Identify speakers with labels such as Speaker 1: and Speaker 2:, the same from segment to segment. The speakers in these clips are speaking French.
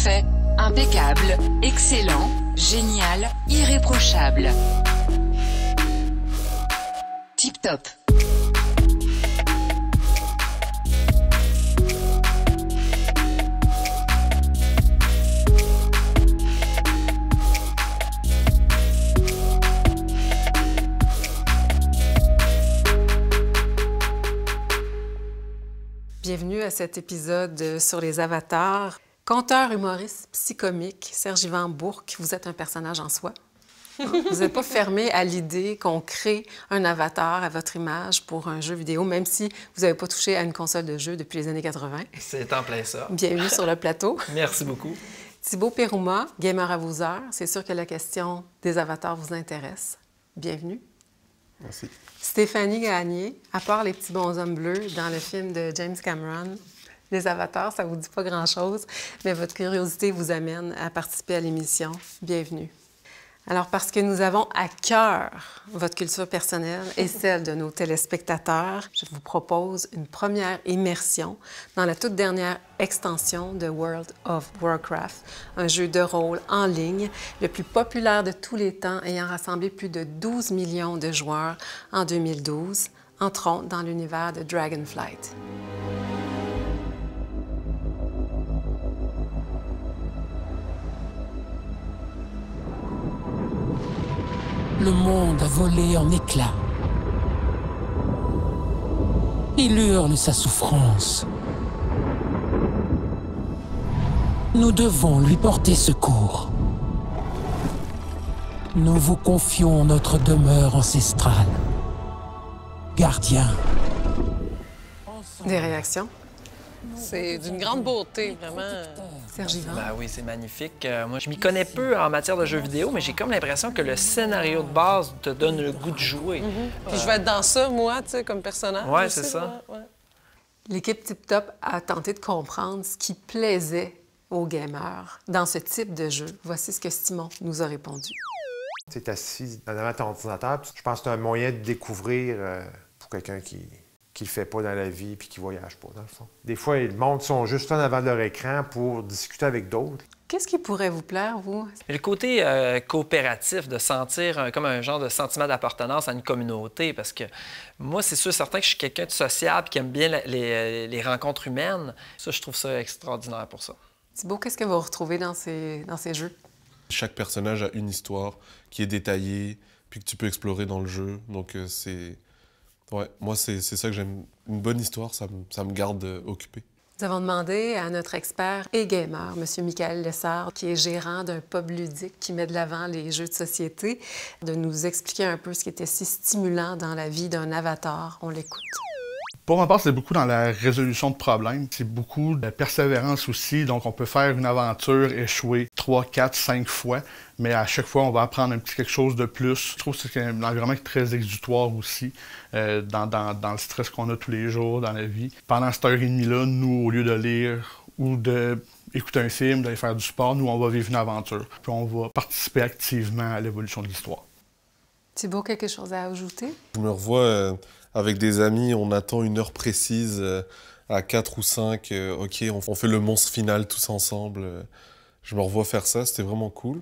Speaker 1: parfait, impeccable, excellent, génial, irréprochable. Tip top.
Speaker 2: Bienvenue à cet épisode sur les avatars. Conteur, humoriste, psychomique, Serge-Yvan Bourque, vous êtes un personnage en soi. Vous n'êtes pas fermé à l'idée qu'on crée un avatar à votre image pour un jeu vidéo, même si vous n'avez pas touché à une console de jeu depuis les années 80.
Speaker 3: C'est en plein ça.
Speaker 2: Bienvenue sur le plateau.
Speaker 3: Merci beaucoup.
Speaker 2: Thibaut Pérouma, gamer à vos heures. C'est sûr que la question des avatars vous intéresse. Bienvenue.
Speaker 4: Merci.
Speaker 2: Stéphanie Gagné, à part les petits bonshommes bleus dans le film de James Cameron, les avatars, ça vous dit pas grand-chose, mais votre curiosité vous amène à participer à l'émission. Bienvenue. Alors, parce que nous avons à cœur votre culture personnelle et celle de nos téléspectateurs, je vous propose une première immersion dans la toute dernière extension de World of Warcraft, un jeu de rôle en ligne, le plus populaire de tous les temps, ayant rassemblé plus de 12 millions de joueurs en 2012. Entrons dans l'univers de Dragonflight.
Speaker 5: Le monde a volé en éclats. Il hurle sa souffrance. Nous devons lui porter secours. Nous vous confions notre demeure ancestrale. Gardien.
Speaker 2: Des réactions?
Speaker 6: C'est d'une grande beauté, vraiment.
Speaker 2: Serge-Yvan?
Speaker 3: Ben oui, c'est magnifique. Moi, je m'y connais peu en matière de jeux vidéo, mais j'ai comme l'impression que le scénario de base te donne le goût de jouer.
Speaker 6: Puis je vais être dans ça, moi, tu sais, comme personnage.
Speaker 3: Ouais,
Speaker 6: aussi,
Speaker 3: c'est ça.
Speaker 6: ouais.
Speaker 2: L'équipe Tip Top a tenté de comprendre ce qui plaisait aux gamers dans ce type de jeu. Voici ce que Simon nous a répondu.
Speaker 4: Tu es assis devant ton ordinateur, puis je pense que c'est un moyen de découvrir pour quelqu'un qui le fait pas dans la vie puis qui voyage pas, dans le fond. Des fois, le monde sont juste là devant leur écran pour discuter avec d'autres.
Speaker 2: Qu'est-ce qui pourrait vous plaire, vous?
Speaker 3: Le côté coopératif, de sentir comme un genre de sentiment d'appartenance à une communauté, parce que moi, c'est sûr certain que je suis quelqu'un de sociable qui aime bien les rencontres humaines. Ça, je trouve ça extraordinaire pour ça.
Speaker 2: Thibaut, qu'est-ce que vous retrouvez dans ces jeux?
Speaker 7: Chaque personnage a une histoire qui est détaillée, puis que tu peux explorer dans le jeu. Donc, c'est... Ouais, moi, c'est ça que j'aime. Une bonne histoire, ça me garde occupé.
Speaker 2: Nous avons demandé à notre expert et gamer, M. Michael Lessard, qui est gérant d'un pub ludique qui met de l'avant les jeux de société, de nous expliquer un peu ce qui était si stimulant dans la vie d'un avatar. On l'écoute.
Speaker 8: Pour ma part, c'est beaucoup dans la résolution de problèmes. C'est beaucoup de persévérance aussi. Donc, on peut faire une aventure, échouer 3, 4, 5 fois, mais à chaque fois, on va apprendre un petit quelque chose de plus. Je trouve que c'est un environnement très exutoire aussi, dans le stress qu'on a tous les jours dans la vie. Pendant cette heure et demie-là, nous, au lieu de lire ou d'écouter un film, d'aller faire du sport, nous, on va vivre une aventure. Puis on va participer activement à l'évolution de l'histoire.
Speaker 2: Thibaut, quelque chose à ajouter?
Speaker 7: Je me revois avec des amis, on attend une heure précise à 4 ou 5. OK, on fait le monstre final tous ensemble. Je me revois faire ça, c'était vraiment cool.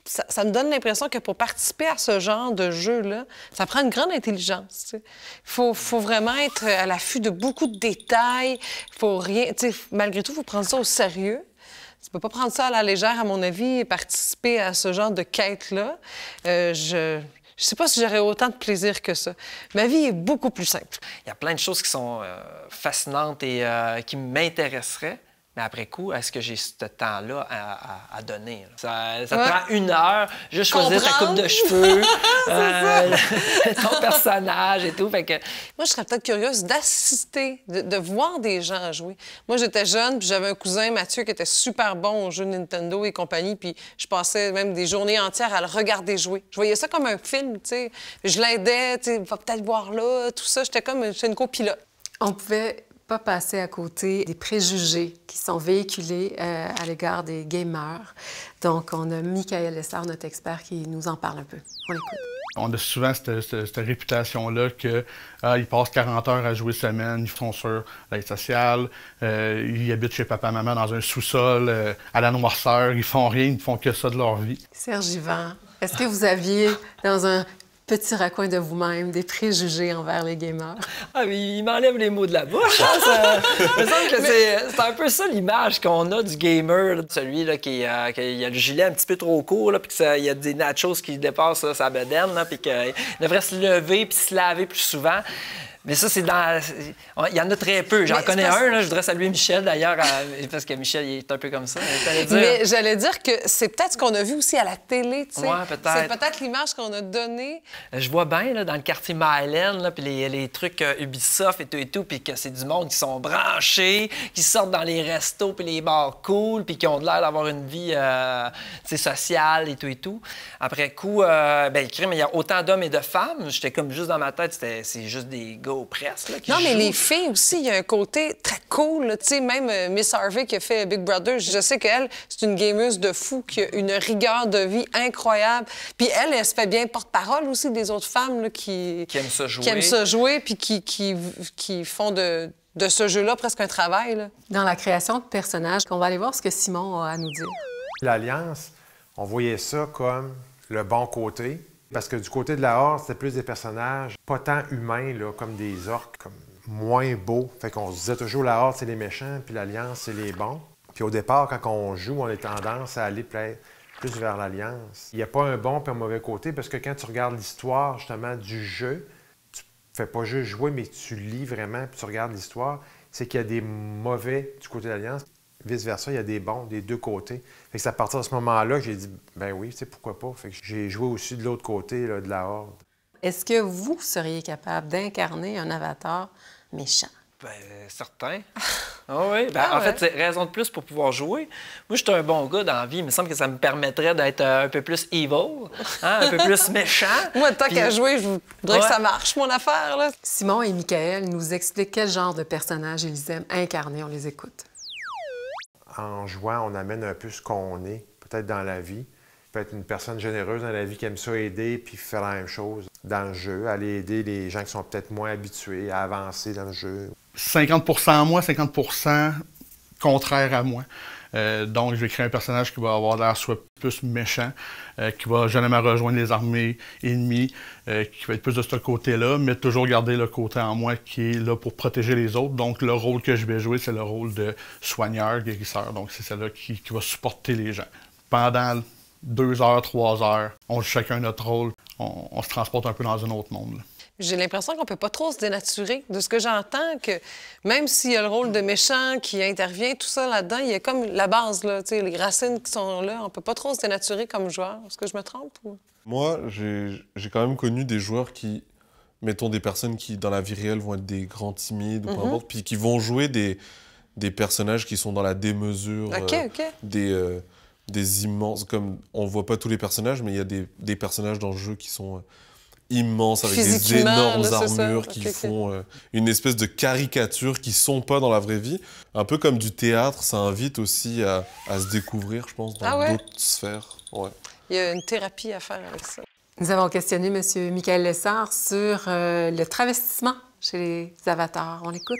Speaker 6: Ça me donne l'impression que pour participer à ce genre de jeu-là, ça prend une grande intelligence. Il faut vraiment être à l'affût de beaucoup de détails. Faut rien, malgré tout, il faut prendre ça au sérieux. Tu peux pas prendre ça à la légère, à mon avis, et participer à ce genre de quête-là. Je sais pas si j'aurais autant de plaisir que ça. Ma vie est beaucoup plus simple.
Speaker 3: Il y a plein de choses qui sont fascinantes et qui m'intéresseraient. Mais après coup, est-ce que j'ai ce temps-là à donner? Ça te prend une heure, juste choisir ta coupe de cheveux, ton personnage et tout. Fait que...
Speaker 6: Moi, je serais peut-être curieuse d'assister, de voir des gens jouer. Moi, j'étais jeune, puis j'avais un cousin, Mathieu, qui était super bon aux jeux Nintendo et compagnie, puis je passais même des journées entières à le regarder jouer. Je voyais ça comme un film, tu sais. Je l'aidais, tu sais, va peut-être voir là, tout ça. J'étais une copilote.
Speaker 2: On pouvait pas passer à côté des préjugés qui sont véhiculés à l'égard des gamers. Donc, on a Michael Lessard, notre expert, qui nous en parle un peu. On l'écoute.
Speaker 8: On a souvent cette réputation-là qu'ils passent 40 heures à jouer semaine, ils sont sur l'aide sociale, ils habitent chez papa-maman dans un sous-sol, à la noirceur, ils font rien, ils ne font que ça de leur vie.
Speaker 2: Serge Yvan, est-ce que vous aviez, dans un petit raccoin de vous-même, des préjugés envers les gamers?
Speaker 3: Ah, mais il m'enlève les mots de la bouche. Hein, me semble que c'est un peu ça l'image qu'on a du gamer, là, celui là, qui a le gilet un petit peu trop court, puis qu'il y a des nachos qui dépassent là, sa bedaine, puis qu'il devrait se lever puis se laver plus souvent. Mais ça, c'est dans... Il y en a très peu. J'en connais un, là, je voudrais saluer Michel, d'ailleurs, parce que Michel, il est un peu comme ça.
Speaker 6: Mais j'allais dire que c'est peut-être ce qu'on a vu aussi à la télé, tu sais.
Speaker 3: Ouais, peut-être.
Speaker 6: C'est peut-être l'image qu'on a donnée.
Speaker 3: Je vois bien, là, dans le quartier Myland, puis les trucs Ubisoft et tout, puis que c'est du monde qui sont branchés, qui sortent dans les restos puis les bars cool, puis qui ont l'air d'avoir une vie sociale et tout. Après coup, il y a autant d'hommes et de femmes. J'étais comme juste dans ma tête, c'est juste des gars aux presses, là, qui
Speaker 6: Non, mais
Speaker 3: jouent.
Speaker 6: les filles aussi, il y a un côté très cool. Tu sais, même Miss Harvey qui a fait Big Brother, je sais qu'elle, c'est une gameuse de fou qui a une rigueur de vie incroyable. Puis elle se fait bien porte-parole aussi des autres femmes là, qui
Speaker 3: aiment ça jouer.
Speaker 6: Qui aiment ça jouer, puis qui font de ce jeu-là presque un travail. Là.
Speaker 2: Dans la création de personnages, on va aller voir ce que Simon a à nous dire.
Speaker 4: L'Alliance, on voyait ça comme le bon côté. Parce que du côté de la Horde, c'était plus des personnages pas tant humains, là, comme des orques, comme moins beaux. Fait qu'on se disait toujours la Horde, c'est les méchants, puis l'Alliance, c'est les bons. Puis au départ, quand on joue, on a tendance à aller plus vers l'Alliance. Il n'y a pas un bon et un mauvais côté, parce que quand tu regardes l'histoire, justement, du jeu, tu fais pas juste jouer, mais tu lis vraiment, puis tu regardes l'histoire, c'est qu'il y a des mauvais du côté de l'Alliance. Vice-versa, il y a des bons des deux côtés. Fait que c'est à partir de ce moment-là que j'ai dit, ben oui, tu sais, pourquoi pas. Fait que j'ai joué aussi de l'autre côté, là, de la Horde. Est-ce
Speaker 2: que vous seriez capable d'incarner un avatar méchant?
Speaker 3: Bien, certain. Ah oui. En fait, c'est raison de plus pour pouvoir jouer. Moi, je suis un bon gars dans la vie. Il me semble que ça me permettrait d'être un peu plus evil, hein, un peu plus méchant.
Speaker 6: Moi, tant qu'à jouer, je voudrais que ça marche, mon affaire. Là.
Speaker 2: Simon et Michael nous expliquent quel genre de personnage ils aiment incarner. On les écoute.
Speaker 4: En jouant, on amène un peu ce qu'on est, peut-être dans la vie. Peut-être une personne généreuse dans la vie qui aime ça aider puis faire la même chose dans le jeu, aller aider les gens qui sont peut-être moins habitués à avancer dans le jeu.
Speaker 8: 50% moi, 50% contraire à moi. Donc, je vais créer un personnage qui va avoir l'air soit plus méchant, qui va jamais rejoindre les armées ennemies, qui va être plus de ce côté-là, mais toujours garder le côté en moi qui est là pour protéger les autres. Donc, le rôle que je vais jouer, c'est le rôle de soigneur, guérisseur. Donc, c'est celle-là qui va supporter les gens. Pendant 2 heures, 3 heures, on joue chacun notre rôle. On se transporte un peu dans un autre monde. Là.
Speaker 6: J'ai l'impression qu'on peut pas trop se dénaturer. De ce que j'entends, que même s'il y a le rôle de méchant qui intervient, tout ça là-dedans, il y a comme la base, là, les racines qui sont là. On peut pas trop se dénaturer comme joueur. Est-ce que je me trompe? Ou...
Speaker 7: Moi, j'ai quand même connu des joueurs qui, mettons des personnes qui, dans la vie réelle, vont être des grands timides ou peu importe, puis qui vont jouer des personnages qui sont dans la démesure, des immenses... Comme, on voit pas tous les personnages, mais il y a des personnages dans le jeu qui sont... immenses, avec des énormes armures qui font une espèce de caricature qui sont pas dans la vraie vie. Un peu comme du théâtre, ça invite aussi à se découvrir, je pense, dans d'autres sphères. Ouais.
Speaker 6: Il y a une thérapie à faire avec ça.
Speaker 2: Nous avons questionné M. Michael Lessard sur le travestissement chez les avatars. On l'écoute.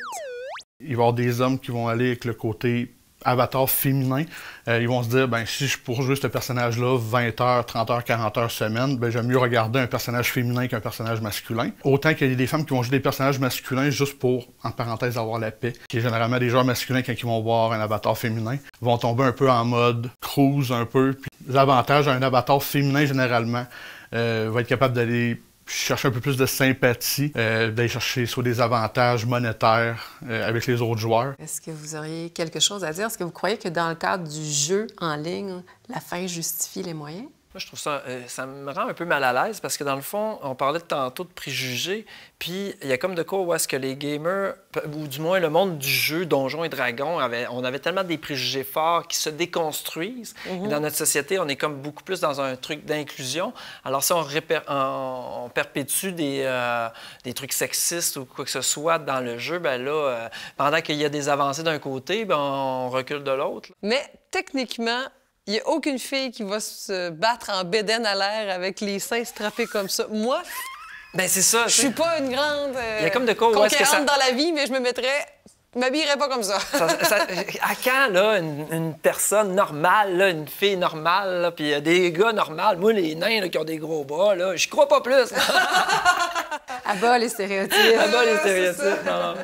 Speaker 8: Il va y avoir des hommes qui vont aller avec le côté avatar féminin. Ils vont se dire, ben si je pourrais jouer ce personnage-là 20 heures, 30 heures, 40 heures semaine, ben j'aime mieux regarder un personnage féminin qu'un personnage masculin. Autant qu'il y a des femmes qui vont jouer des personnages masculins juste pour, en parenthèse, avoir la paix, qui est généralement des joueurs masculins quand ils vont voir un avatar féminin, vont tomber un peu en mode cruise un peu. Puis, l'avantage d'un avatar féminin, généralement, va être capable d'aller chercher un peu plus de sympathie, d'aller chercher soit des avantages monétaires avec les autres joueurs.
Speaker 2: Est-ce que vous auriez quelque chose à dire? Est-ce que vous croyez que dans le cadre du jeu en ligne, la fin justifie les moyens?
Speaker 3: Moi, je trouve ça... ça me rend un peu mal à l'aise parce que, dans le fond, on parlait tantôt de préjugés, puis il y a comme de quoi où est-ce que les gamers, ou du moins le monde du jeu Donjons et Dragons, on avait tellement des préjugés forts qui se déconstruisent. Et dans notre société, on est comme beaucoup plus dans un truc d'inclusion. Alors si on perpétue des trucs sexistes ou quoi que ce soit dans le jeu, ben là, pendant qu'il y a des avancées d'un côté, ben on recule de l'autre.
Speaker 6: Mais techniquement, Il n'y a aucune fille qui va se battre en bédaine à l'air avec les seins strappés comme ça. Moi,
Speaker 3: ben c'est ça.
Speaker 6: Je suis pas une grande
Speaker 3: Il y a comme de quoi,
Speaker 6: conquérante dans la vie, mais je m'habillerais pas comme ça.
Speaker 3: À quand, là, une personne normale, là, une fille normale, là, puis des gars normaux, moi, les nains là, qui ont des gros bras, là, je crois pas plus.
Speaker 2: À bas les stéréotypes.
Speaker 3: À bas les stéréotypes. Non.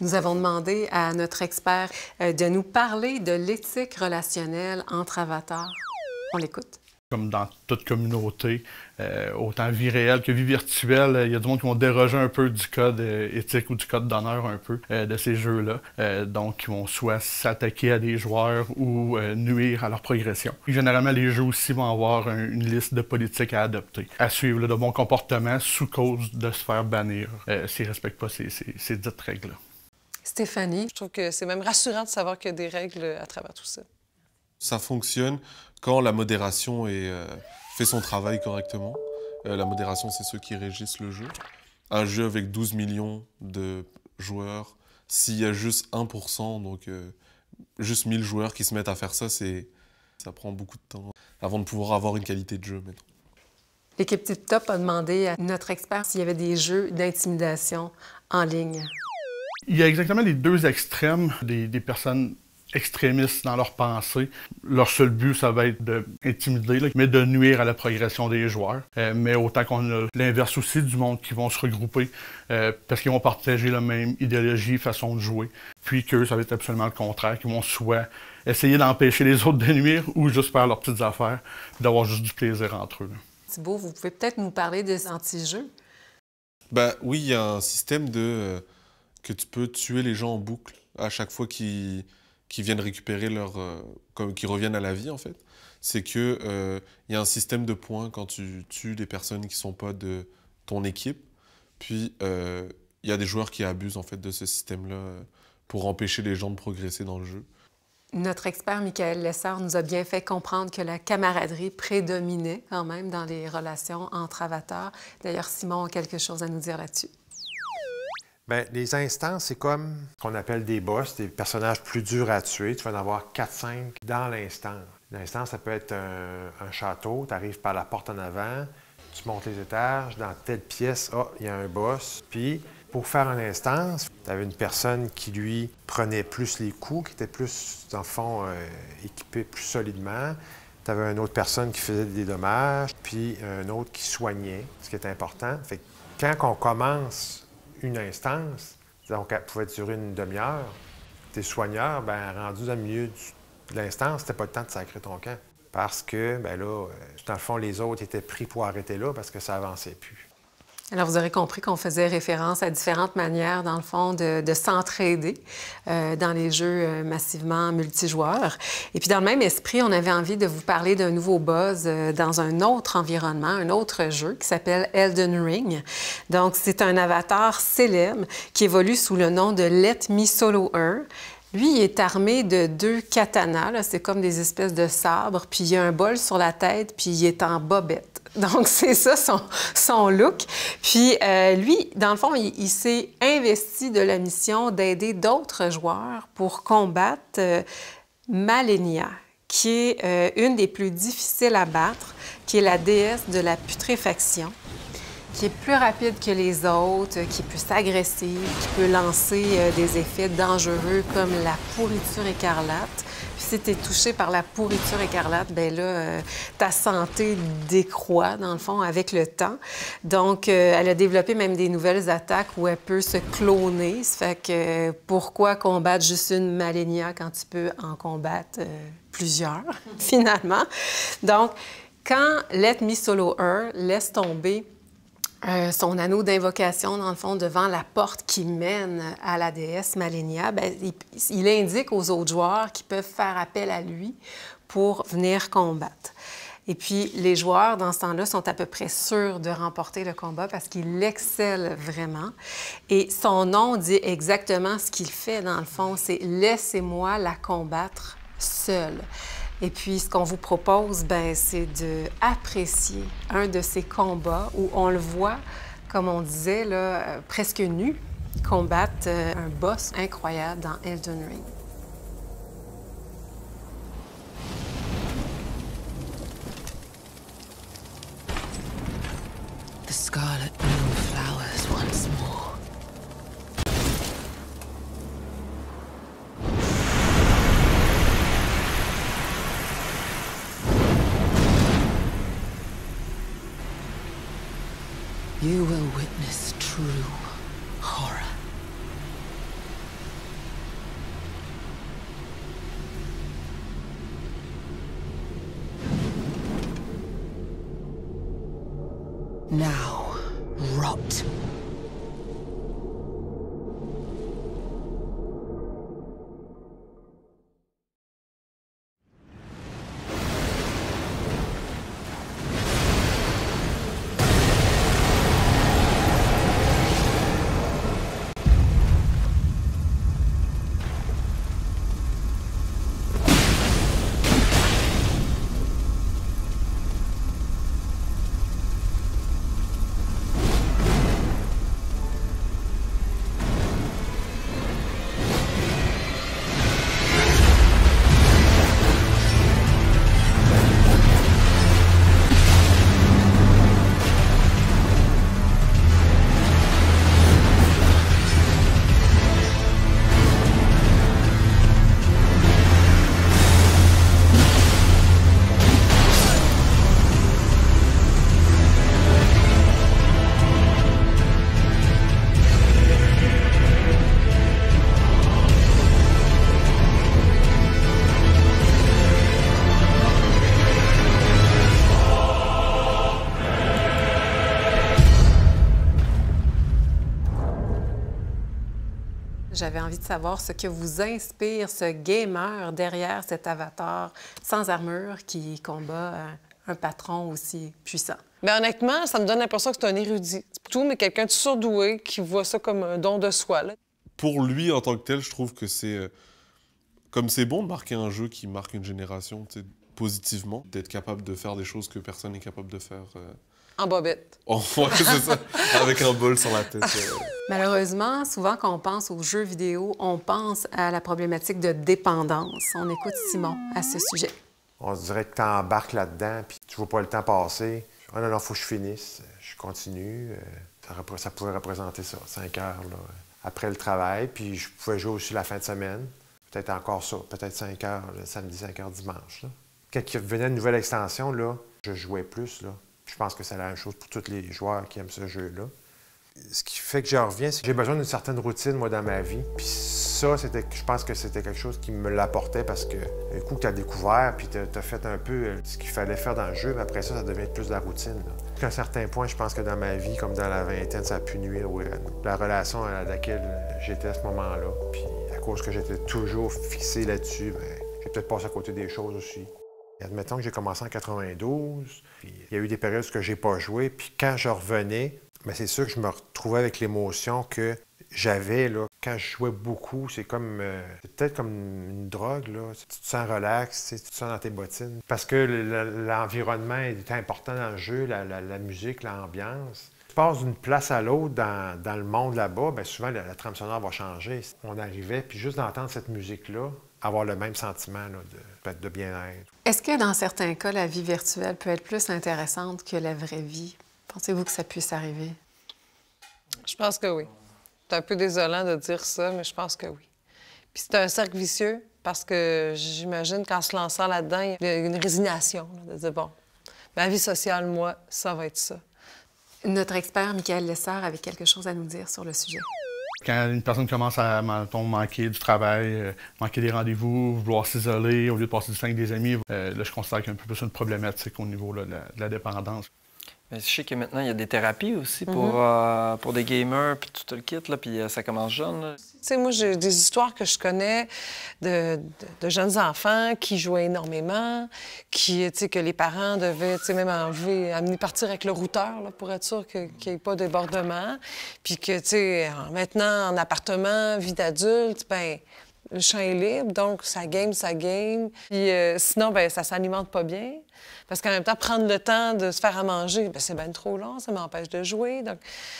Speaker 2: Nous avons demandé à notre expert de nous parler de l'éthique relationnelle entre avatars. On l'écoute.
Speaker 8: Comme dans toute communauté, autant vie réelle que vie virtuelle, il y a du monde qui vont déroger un peu du code éthique ou du code d'honneur un peu de ces jeux-là. Donc, ils vont soit s'attaquer à des joueurs ou nuire à leur progression. Et généralement, les jeux aussi vont avoir une liste de politiques à adopter, à suivre là, de bons comportements sous cause de se faire bannir s'ils ne respectent pas ces dites règles-là.
Speaker 2: Stéphanie?
Speaker 6: Je trouve que c'est même rassurant de savoir qu'il y a des règles à travers tout ça.
Speaker 7: Ça fonctionne quand la modération fait son travail correctement. La modération, c'est ceux qui régissent le jeu. Un jeu avec 12 millions de joueurs, s'il y a juste 1%, donc juste 1000 joueurs qui se mettent à faire ça, ça prend beaucoup de temps avant de pouvoir avoir une qualité de jeu, mettons.
Speaker 2: L'équipe Tip Top a demandé à notre expert s'il y avait des jeux d'intimidation en ligne.
Speaker 8: Il y a exactement les deux extrêmes des personnes extrémistes dans leurs pensées. Leur seul but, ça va être d'intimider, mais de nuire à la progression des joueurs. Mais autant qu'on a l'inverse aussi du monde qui vont se regrouper parce qu'ils vont partager la même idéologie, façon de jouer. Puis qu'eux, ça va être absolument le contraire, qui vont soit essayer d'empêcher les autres de nuire ou juste faire leurs petites affaires, d'avoir juste du plaisir entre eux.
Speaker 2: Thibault, vous pouvez peut-être nous parler des anti-jeux?
Speaker 7: Ben oui, il y a un système que tu peux tuer les gens en boucle à chaque fois qu'ils viennent récupérer qui reviennent à la vie, en fait. C'est que y a un système de points quand tu tues les personnes qui ne sont pas de ton équipe. Puis, il y a des joueurs qui abusent, en fait, de ce système-là pour empêcher les gens de progresser dans le jeu.
Speaker 2: Notre expert, Michael Lessard, nous a bien fait comprendre que la camaraderie prédominait quand même dans les relations entre avatars. D'ailleurs, Simon a quelque chose à nous dire là-dessus.
Speaker 4: Bien, les instances, c'est comme ce qu'on appelle des boss, des personnages plus durs à tuer. Tu vas en avoir 4-5 dans l'instance. L'instance, ça peut être un château. Tu arrives par la porte en avant, tu montes les étages. Dans telle pièce, il y a un boss. Puis, pour faire une instance, tu avais une personne qui, lui, prenait plus les coups, qui était plus, dans le fond, équipée plus solidement. Tu avais une autre personne qui faisait des dommages, puis un autre qui soignait, ce qui est important. Fait que quand on commence une instance, donc elle pouvait durer une demi-heure, tes soigneurs, bien, rendus dans le milieu de l'instance, c'était pas le temps de sacrer ton camp. Parce que, bien là, dans le fond, les autres étaient pris pour arrêter là parce que ça avançait plus.
Speaker 2: Alors, vous aurez compris qu'on faisait référence à différentes manières, dans le fond, de s'entraider dans les jeux massivement multijoueurs. Et puis, dans le même esprit, on avait envie de vous parler d'un nouveau buzz dans un autre environnement, un autre jeu qui s'appelle Elden Ring. Donc, c'est un avatar célèbre qui évolue sous le nom de Let Me Solo Her. Lui, il est armé de 2 katanas, c'est comme des espèces de sabres, puis il a un bol sur la tête, puis il est en bobette. Donc, c'est ça son look. Puis, lui, dans le fond, il s'est investi de la mission d'aider d'autres joueurs pour combattre Malenia, qui est une des plus difficiles à battre, qui est la déesse de la putréfaction, qui est plus rapide que les autres, qui est plus agressive, qui peut lancer des effets dangereux comme la pourriture écarlate. Puis si tu es touché par la pourriture écarlate, bien là, ta santé décroît, dans le fond, avec le temps. Donc, elle a développé même des nouvelles attaques où elle peut se cloner. Ça fait que pourquoi combattre juste une Malenia quand tu peux en combattre plusieurs, finalement? Donc, quand Let Me Solo Her laisse tomber son anneau d'invocation, dans le fond, devant la porte qui mène à la déesse Malenia, bien, il indique aux autres joueurs qu'ils peuvent faire appel à lui pour venir combattre. Et puis, les joueurs, dans ce temps-là, sont à peu près sûrs de remporter le combat parce qu'il excelle vraiment. Et son nom dit exactement ce qu'il fait, dans le fond, c'est « Laissez-moi la combattre seule ». Et puis, ce qu'on vous propose, bien, c'est d'apprécier un de ces combats où on le voit, comme on disait, là, presque nu, combattre un boss incroyable dans Elden Ring.
Speaker 5: scarlet moon flowers once more. You will witness true horror. Now, rot.
Speaker 2: J'avais envie de savoir ce que vous inspire ce gamer derrière cet avatar sans armure qui combat un patron aussi puissant.
Speaker 6: Bien, honnêtement, ça me donne l'impression que c'est un érudit. C'est tout, mais quelqu'un de surdoué qui voit ça comme un don de soi. Là.
Speaker 7: Pour lui, en tant que tel, je trouve que c'est... comme c'est bon de marquer un jeu qui marque une génération, positivement, d'être capable de faire des choses que personne n'est capable de faire...
Speaker 6: En bobette.
Speaker 7: Oh, ouais, c'est ça. Avec un bol sur la tête.
Speaker 2: Malheureusement, souvent quand on pense aux jeux vidéo, on pense à la problématique de dépendance. On écoute Simon à ce sujet.
Speaker 4: On se dirait que tu embarques là-dedans, puis tu vois pas le temps passer. Ah non, faut que je finisse. Je continue. Ça pourrait représenter ça, 5 heures là, après le travail. Puis je pouvais jouer aussi la fin de semaine. Peut-être encore ça, peut-être 5 heures le samedi, 5 heures dimanche. Là. Quand il venait une nouvelle extension, là, je jouais plus. Là. Je pense que c'est la même chose pour tous les joueurs qui aiment ce jeu-là. Ce qui fait que j'en reviens, c'est que j'ai besoin d'une certaine routine, moi, dans ma vie. Puis ça, je pense que c'était quelque chose qui me l'apportait parce que un coup que tu as découvert, puis tu as fait un peu ce qu'il fallait faire dans le jeu, mais après ça devient plus de la routine. Là. À un certain point, je pense que dans ma vie, comme dans la vingtaine, ça a pu nuire la relation à laquelle j'étais à ce moment-là. Puis à cause que j'étais toujours fixé là-dessus, bien, j'ai peut-être passé à côté des choses aussi. Admettons que j'ai commencé en 92, puis il y a eu des périodes où j'ai pas joué, puis quand je revenais, bien, c'est sûr que je me retrouvais avec l'émotion que j'avais là. Quand je jouais beaucoup, c'est comme c'est peut-être comme une drogue là. Tu te sens relax, tu te sens dans tes bottines, parce que l'environnement est important dans le jeu, la musique, l'ambiance. Tu passes d'une place à l'autre dans le monde là-bas, bien souvent la trame sonore va changer. On arrivait, puis juste d'entendre cette musique-là, avoir le même sentiment là, de bien-être.
Speaker 2: Est-ce que dans certains cas, la vie virtuelle peut être plus intéressante que la vraie vie? Pensez-vous que ça puisse arriver?
Speaker 6: Je pense que oui. C'est un peu désolant de dire ça, mais je pense que oui. Puis c'est un cercle vicieux parce que j'imagine qu'en se lançant là-dedans, il y a une résignation là, de dire, bon, ma vie sociale, moi, ça va être ça.
Speaker 2: Notre expert, Michael Lessard, avait quelque chose à nous dire sur le sujet.
Speaker 8: Quand une personne commence à manquer du travail, manquer des rendez-vous, vouloir s'isoler au lieu de passer du temps avec des amis, là, je considère qu'il y a un peu plus une problématique au niveau là, de la dépendance.
Speaker 3: Mais je sais que maintenant, il y a des thérapies aussi pour des gamers, puis tout le kit, là, puis ça commence jeune. Tu
Speaker 6: sais, moi, j'ai des histoires que je connais de jeunes enfants qui jouaient énormément, que les parents devaient même amener partir avec le routeur là, pour être sûr qu'il n'y ait pas de débordement. Puis que, maintenant, en appartement, vie d'adulte, ben le champ est libre, donc ça game. Puis sinon, ben ça s'alimente pas bien. Parce qu'en même temps, prendre le temps de se faire à manger, bien, c'est bien trop long, ça m'empêche de jouer. Donc,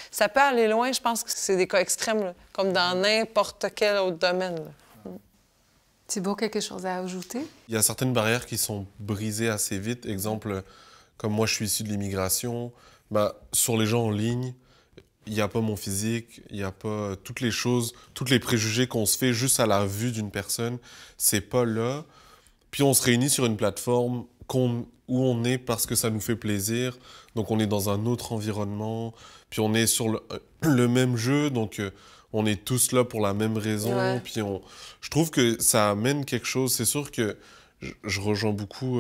Speaker 6: ça peut aller loin. Je pense que c'est des cas extrêmes, là, comme dans n'importe quel autre domaine. Là.
Speaker 2: Thibault, quelque chose à ajouter?
Speaker 7: Il y a certaines barrières qui sont brisées assez vite. Exemple, comme moi, je suis issu de l'immigration. Sur les gens en ligne, il n'y a pas mon physique, il n'y a pas toutes les choses, tous les préjugés qu'on se fait juste à la vue d'une personne, c'est pas là. Puis on se réunit sur une plateforme où on est parce que ça nous fait plaisir, donc on est dans un autre environnement, puis on est sur le même jeu, donc on est tous là pour la même raison,
Speaker 6: Ouais.
Speaker 7: puis je trouve que ça amène quelque chose. C'est sûr que je rejoins beaucoup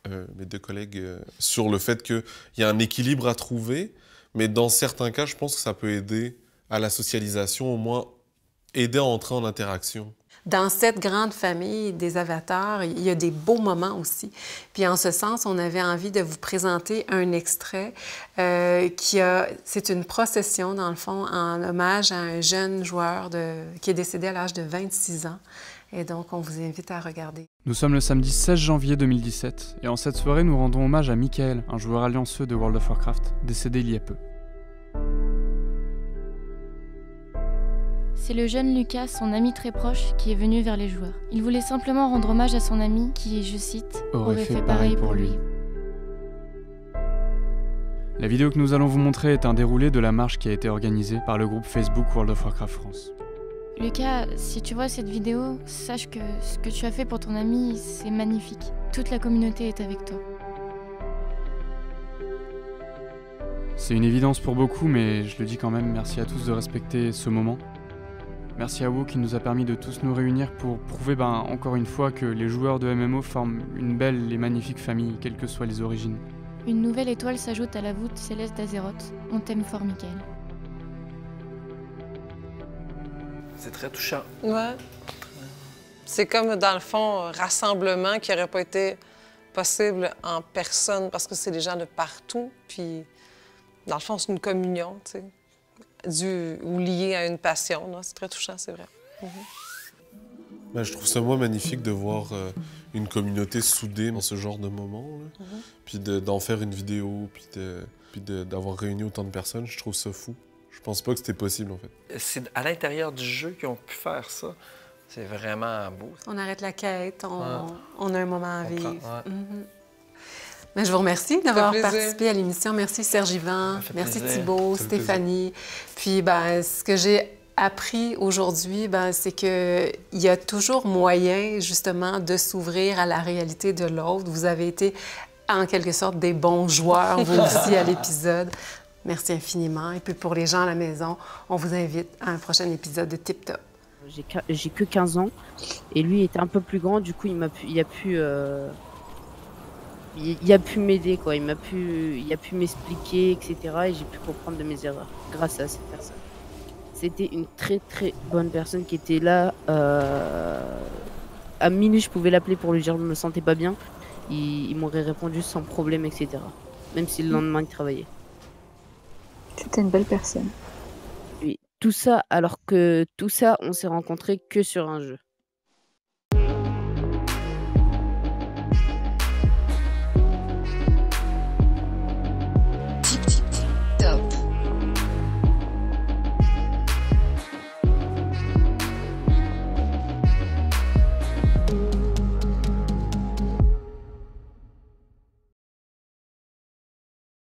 Speaker 7: mes deux collègues sur le fait qu'il y a un équilibre à trouver, mais dans certains cas, je pense que ça peut aider à la socialisation, au moins aider à entrer en interaction.
Speaker 2: Dans cette grande famille des avatars, il y a des beaux moments aussi. Puis en ce sens, on avait envie de vous présenter un extrait c'est une procession, dans le fond, en hommage à un jeune joueur qui est décédé à l'âge de 26 ans. Et donc, on vous invite à regarder.
Speaker 9: Nous sommes le samedi 16 janvier 2017, et en cette soirée, nous rendons hommage à Michael, un joueur allianceux de World of Warcraft, décédé il y a peu.
Speaker 10: C'est le jeune Lucas, son ami très proche, qui est venu vers les joueurs. Il voulait simplement rendre hommage à son ami qui, je cite, aurait fait pareil pour lui.
Speaker 9: La vidéo que nous allons vous montrer est un déroulé de la marche qui a été organisée par le groupe Facebook World of Warcraft France.
Speaker 10: Lucas, si tu vois cette vidéo, sache que ce que tu as fait pour ton ami, c'est magnifique. Toute la communauté est avec toi.
Speaker 9: C'est une évidence pour beaucoup, mais je le dis quand même, merci à tous de respecter ce moment. Merci à WoW qui nous a permis de tous nous réunir pour prouver encore une fois que les joueurs de MMO forment une belle et magnifique famille, quelles que soient les origines.
Speaker 10: Une nouvelle étoile s'ajoute à la voûte céleste d'Azeroth. On t'aime fort, Michael.
Speaker 3: C'est très touchant.
Speaker 6: Ouais. C'est comme, dans le fond, un rassemblement qui n'aurait pas été possible en personne parce que c'est des gens de partout. Puis, dans le fond, c'est une communion, tu sais, ou liée à une passion. C'est très touchant, c'est vrai.
Speaker 7: Je trouve ça, moi, magnifique de voir une communauté soudée dans ce genre de moment, là. Puis d'en faire une vidéo, puis d'avoir réuni autant de personnes. Je trouve ça fou. Je pense pas que c'était possible, en fait.
Speaker 3: C'est à l'intérieur du jeu qu'ils ont pu faire ça. C'est vraiment beau.
Speaker 2: On arrête la quête, on a un moment à vivre.
Speaker 6: Ouais.
Speaker 2: Je vous remercie d'avoir participé à l'émission. Merci Serge-Yvan, merci Thibault, Stéphanie. Puis ce que j'ai appris aujourd'hui, c'est qu'il y a toujours moyen, justement, de s'ouvrir à la réalité de l'autre. Vous avez été, en quelque sorte, des bons joueurs, vous aussi, à l'épisode. Merci infiniment. Et puis pour les gens à la maison, on vous invite à un prochain épisode de Tip Top.
Speaker 11: J'ai que 15 ans et lui était un peu plus grand, du coup il a pu m'aider, quoi. Il a pu m'expliquer, etc. Et j'ai pu comprendre de mes erreurs grâce à cette personne. C'était une très très bonne personne qui était là. À minuit, je pouvais l'appeler pour lui dire que je me sentais pas bien. Il m'aurait répondu sans problème, etc. Même si le lendemain il travaillait.
Speaker 12: C'était une belle personne.
Speaker 11: Oui, tout ça, alors que on s'est rencontrés que sur un jeu.